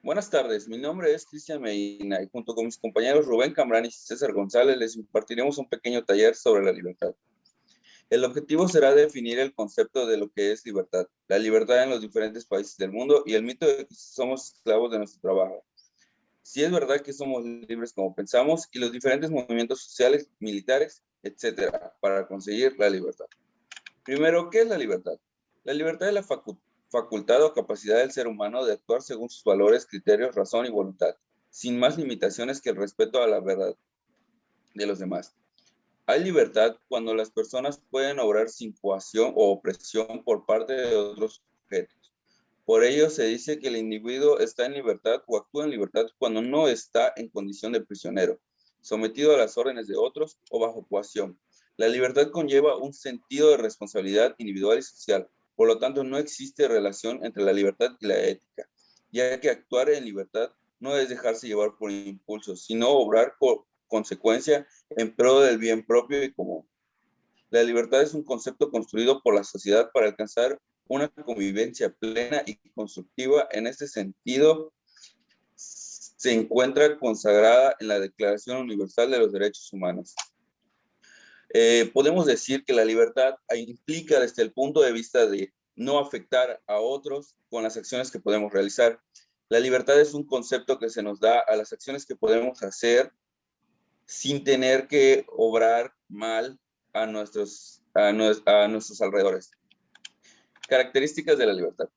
Buenas tardes, mi nombre es Cristian Medina y junto con mis compañeros Rubén Cambrán y César González les impartiremos un pequeño taller sobre la libertad. El objetivo será definir el concepto de lo que es libertad, la libertad en los diferentes países del mundo y el mito de que somos esclavos de nuestro trabajo. Si es verdad que somos libres como pensamos y los diferentes movimientos sociales, militares, etcétera, para conseguir la libertad. Primero, ¿qué es la libertad? La libertad es la facultad o capacidad del ser humano de actuar según sus valores, criterios, razón y voluntad, sin más limitaciones que el respeto a la verdad de los demás. Hay libertad cuando las personas pueden obrar sin coacción o opresión por parte de otros sujetos. Por ello se dice que el individuo está en libertad o actúa en libertad cuando no está en condición de prisionero, sometido a las órdenes de otros o bajo coacción. La libertad conlleva un sentido de responsabilidad individual y social. Por lo tanto, no existe relación entre la libertad y la ética, ya que actuar en libertad no es dejarse llevar por impulsos, sino obrar por consecuencia en pro del bien propio y común. La libertad es un concepto construido por la sociedad para alcanzar una convivencia plena y constructiva. En este sentido, se encuentra consagrada en la Declaración Universal de los Derechos Humanos. Podemos decir que la libertad implica desde el punto de vista de no afectar a otros con las acciones que podemos realizar. La libertad es un concepto que se nos da a las acciones que podemos hacer sin tener que obrar mal a nuestros alrededores. Características de la libertad.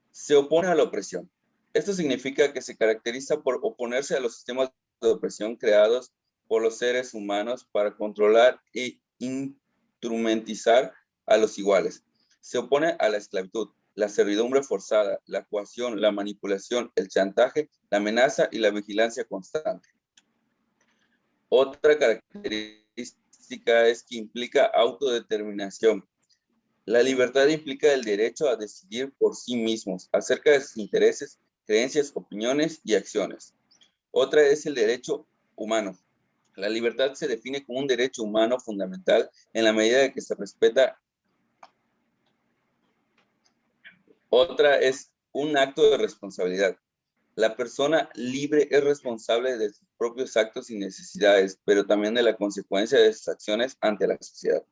Se opone a la opresión. Esto significa que se caracteriza por oponerse a los sistemas de opresión creados por los seres humanos para controlar e instrumentalizar a los iguales. Se opone a la esclavitud, la servidumbre forzada, la coacción, la manipulación, el chantaje, la amenaza y la vigilancia constante. Otra característica es que implica autodeterminación. La libertad implica el derecho a decidir por sí mismos acerca de sus intereses, creencias, opiniones y acciones. Otra es el derecho humano. La libertad se define como un derecho humano fundamental en la medida de que se respeta. Otra es un acto de responsabilidad. La persona libre es responsable de sus propios actos y necesidades, pero también de la consecuencia de sus acciones ante la sociedad.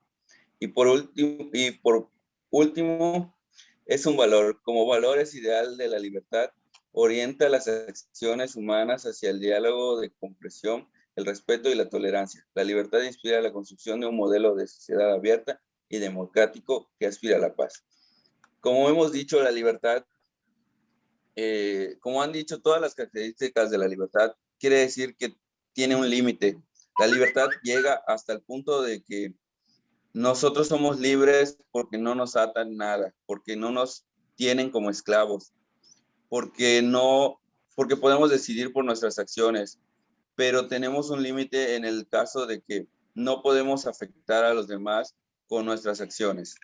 Y por último, es un valor. Como valor es ideal de la libertad, orienta las acciones humanas hacia el diálogo de comprensión, el respeto y la tolerancia. La libertad inspira la construcción de un modelo de sociedad abierta y democrático que aspira a la paz. Como hemos dicho, la libertad, como han dicho todas las características de la libertad, quiere decir que tiene un límite. La libertad llega hasta el punto de que nosotros somos libres porque no nos atan nada, porque no nos tienen como esclavos, porque podemos decidir por nuestras acciones, pero tenemos un límite en el caso de que no podemos afectar a los demás con nuestras acciones.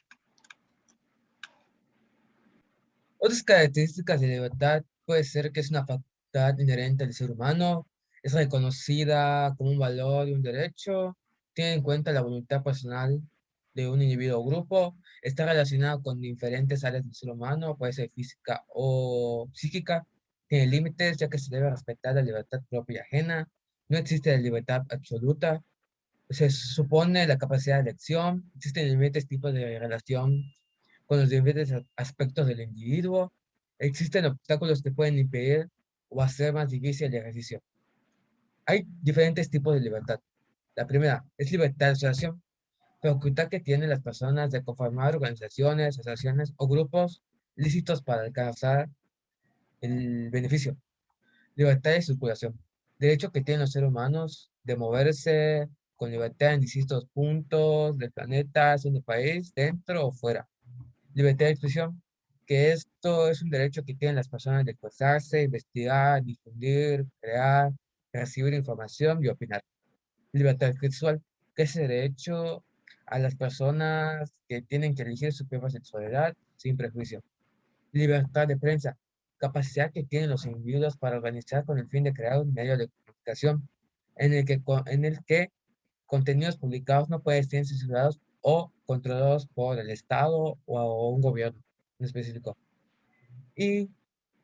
Otras características de libertad puede ser que es una facultad inherente al ser humano, es reconocida como un valor y un derecho, tiene en cuenta la voluntad personal de un individuo o grupo, está relacionada con diferentes áreas del ser humano, puede ser física o psíquica, tiene límites ya que se debe respetar la libertad propia y ajena, no existe la libertad absoluta, se supone la capacidad de elección, existen diferentes tipos de relación con los diferentes aspectos del individuo. Existen obstáculos que pueden impedir o hacer más difícil el ejercicio. Hay diferentes tipos de libertad. La primera es libertad de asociación, facultad que tienen las personas de conformar organizaciones, asociaciones o grupos lícitos para alcanzar el beneficio. Libertad de circulación, derecho que tienen los seres humanos de moverse con libertad en distintos puntos del planeta, en el país, dentro o fuera. Libertad de expresión, que esto es un derecho que tienen las personas de expresarse, investigar, difundir, crear, recibir información y opinar. Libertad sexual, que es el derecho a las personas que tienen que elegir su propia sexualidad sin prejuicio. Libertad de prensa, capacidad que tienen los individuos para organizar con el fin de crear un medio de comunicación en el que contenidos publicados no pueden ser censurados o controlados por el Estado o un gobierno en específico. Y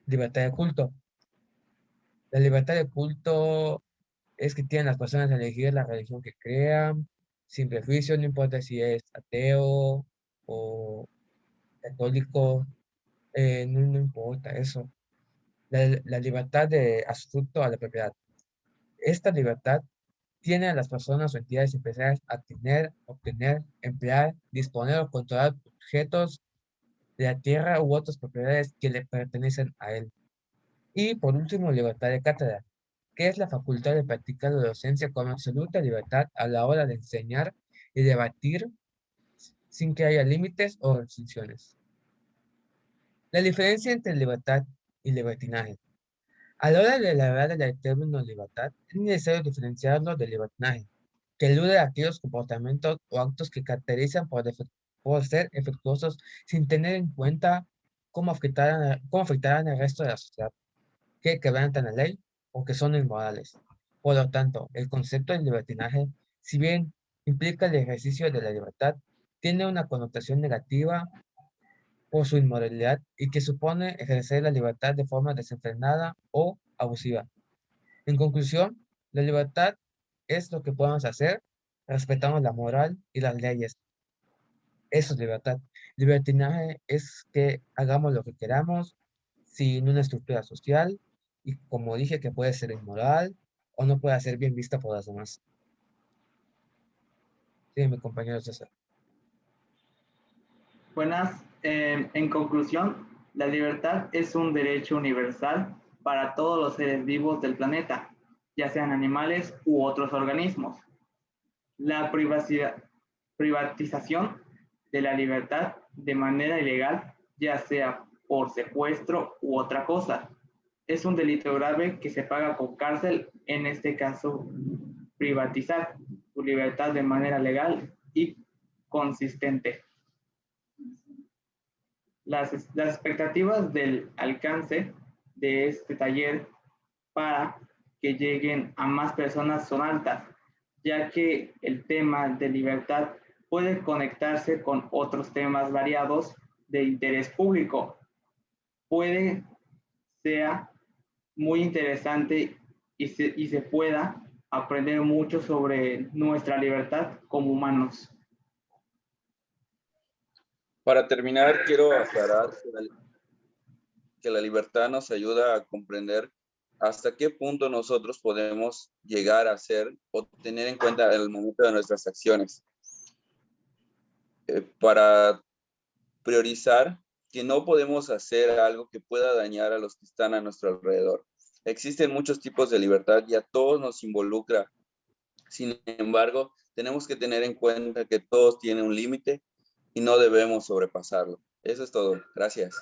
libertad de culto, La libertad de culto es que tienen las personas a elegir la religión que crean, sin prejuicio, no importa si es ateo o católico, no importa eso. La libertad de asunto a la propiedad. Esta libertad tiene a las personas o entidades empresariales a tener, obtener, emplear, disponer o controlar objetos de la tierra u otras propiedades que le pertenecen a él. Y por último, libertad de cátedra, que es la facultad de practicar la docencia con absoluta libertad a la hora de enseñar y debatir sin que haya límites o restricciones. La diferencia entre libertad y libertinaje. A la hora de elaborar el término libertad, es necesario diferenciarlo de libertinaje, que elude aquellos comportamientos o actos que caracterizan por ser efectuosos sin tener en cuenta cómo afectarán al resto de la sociedad, que quebrantan la ley o que son inmorales. Por lo tanto, el concepto de libertinaje, si bien implica el ejercicio de la libertad, tiene una connotación negativa por su inmoralidad y que supone ejercer la libertad de forma desenfrenada o abusiva. En conclusión, la libertad es lo que podemos hacer, respetamos la moral y las leyes. Eso es libertad. Libertinaje es que hagamos lo que queramos sin una estructura social y como dije que puede ser inmoral o no puede ser bien vista por las demás. Sí, mi compañero César. Buenas. En conclusión, la libertad es un derecho universal para todos los seres vivos del planeta, ya sean animales u otros organismos. La privatización de la libertad de manera ilegal, ya sea por secuestro u otra cosa, es un delito grave que se paga con cárcel, en este caso, privatizar tu libertad de manera legal y consistente. Las expectativas del alcance de este taller para que lleguen a más personas son altas, ya que el tema de libertad puede conectarse con otros temas variados de interés público. Puede sea muy interesante y se pueda aprender mucho sobre nuestra libertad como humanos. Para terminar, quiero aclarar que la libertad nos ayuda a comprender hasta qué punto nosotros podemos llegar a ser o tener en cuenta el momento de nuestras acciones. Para priorizar que no podemos hacer algo que pueda dañar a los que están a nuestro alrededor. Existen muchos tipos de libertad y a todos nos involucra. Sin embargo, tenemos que tener en cuenta que todos tienen un límite y no debemos sobrepasarlo. Eso es todo. Gracias.